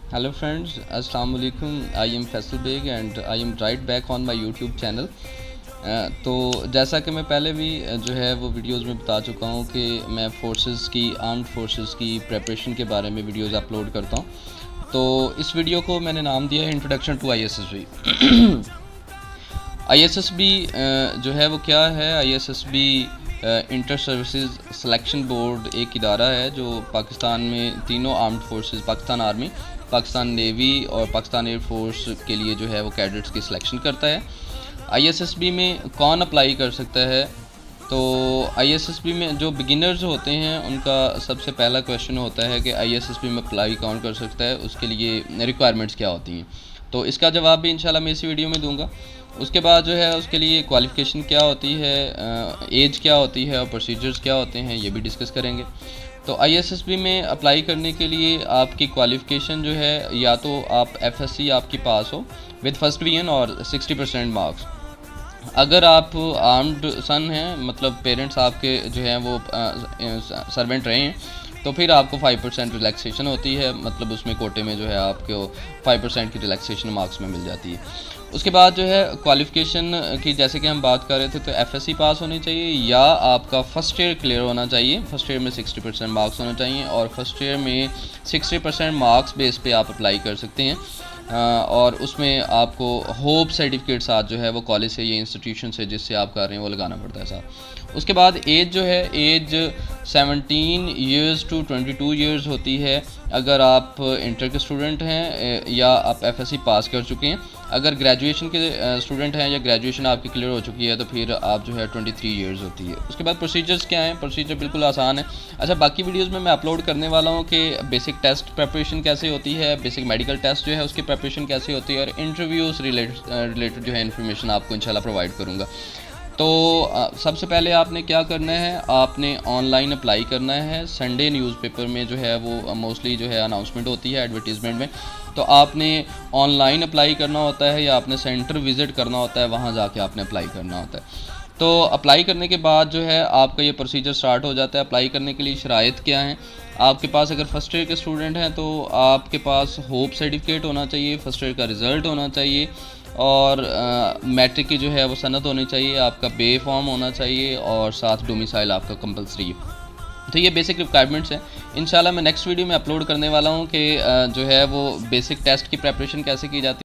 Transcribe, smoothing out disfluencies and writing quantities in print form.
Hello friends, अस्सलाम वालेकुम। I am Faisal Baig and I am right back on my YouTube channel. तो जैसा कि मैं पहले भी जो है वो वीडियोस में बता चुका हूँ कि मैं फोर्सेस की आर्म्ड फोर्सेस की प्रेपरेशन के बारे में वीडियोस अपलोड करता हूँ। तो इस वीडियो को मैंने नाम दिया है इंट्रोडक्शन टू ISSB। ISSB जो है वो क्या है? ISSB inter services selection board एक इदारा है जो पाकिस्तान में तीनों armed forces, Pakistan army, Pakistan navy और पाकिस्तान एयर फोर्स के लिए जो है वो कैडेट्स की सिलेक्शन करता है। ISSB में कौन अप्लाई कर सकता है? तो ISSB में जो बिगिनर्स होते हैं उनका सबसे पहला क्वेश्चन होता है कि ISSB में अप्लाई कौन कर सकता है, उसके लिए रिक्वायरमेंट्स क्या होती हैं। तो इसका जवाब भी इंशाल्लाह मैं इसी वीडियो में दूंगा। उसके बाद जो है उसके लिए क्वालिफ़िकेशन क्या होती है, एज क्या होती है और प्रोसीजर्स क्या होते हैं, ये भी डिस्कस करेंगे। तो ISSB में अप्लाई करने के लिए आपकी क्वालिफ़िकेशन जो है, या तो आप FSC आपकी पास हो विद फर्स्ट डिवीजन और 60% मार्क्स। अगर आप आर्म्ड सन हैं, मतलब पेरेंट्स आपके जो हैं वो सर्वेंट रहे हैं, तो फिर आपको 5% रिलैक्सेशन होती है, मतलब उसमें कोटे में जो है आपको 5% की रिलैक्सेशन मार्क्स में मिल जाती है। उसके बाद जो है क्वालिफ़िकेशन की जैसे कि हम बात कर रहे थे, तो FSC पास होनी चाहिए या आपका फ़र्स्ट ईयर क्लियर होना चाहिए। फ़र्स्ट ईयर में 60% मार्क्स होने चाहिए और फर्स्ट ईयर में 60% मार्क्स बेस पे आप अप्लाई कर सकते हैं। और उसमें आपको होप सर्टिफिकेट साथ जो है वो कॉलेज से या इंस्टीट्यूशन से जिससे आप कर रहे हैं वो लगाना पड़ता है साथ। उसके बाद एज जो है, एज 17 ईयर्स टू 22 ईयर्स होती है अगर आप इंटर के स्टूडेंट हैं या आप FSC पास कर चुके हैं। अगर ग्रेजुएशन के स्टूडेंट हैं या ग्रेजुएशन आपकी क्लियर हो चुकी है तो फिर आप जो है 23 ईयर्स होती है। उसके बाद प्रोसीजर्स क्या हैं? प्रोसीजर बिल्कुल आसान है। अच्छा, बाकी वीडियोस में मैं अपलोड करने वाला हूँ कि बेसिक टेस्ट प्रेपरेशन कैसे होती है, बेसिक मेडिकल टेस्ट जो है उसकी प्रेपरेशन कैसे होती है, और इंटरव्यूज़ रिलेटेड जो है इन्फॉर्मेशन आपको इंशाल्लाह प्रोवाइड करूँगा। तो सबसे पहले आपने क्या करना है, आपने ऑनलाइन अप्लाई करना है। संडे न्यूज़पेपर में जो है वो मोस्टली जो है अनाउंसमेंट होती है एडवर्टीज़मेंट में, तो आपने ऑनलाइन अप्लाई करना होता है या आपने सेंटर विज़िट करना होता है, वहाँ जाके आपने अप्लाई करना होता है। तो अप्लाई करने के बाद जो है आपका ये प्रोसीजर स्टार्ट हो जाता है। अप्लाई करने के लिए शराइत क्या हैं? आपके पास अगर फर्स्ट ईयर के स्टूडेंट हैं तो आपके पास होप सर्टिफिकेट होना चाहिए, फर्स्ट ईयर का रिज़ल्ट होना चाहिए और मैट्रिक की जो है वो सनद होनी चाहिए, आपका बे फॉर्म होना चाहिए और साथ डोमिसाइल आपका कंपलसरी है। तो ये बेसिक रिक्वायरमेंट्स हैं। इंशाल्लाह मैं नेक्स्ट वीडियो में अपलोड करने वाला हूँ कि जो है वो बेसिक टेस्ट की प्रेपरेशन कैसे की जाती है।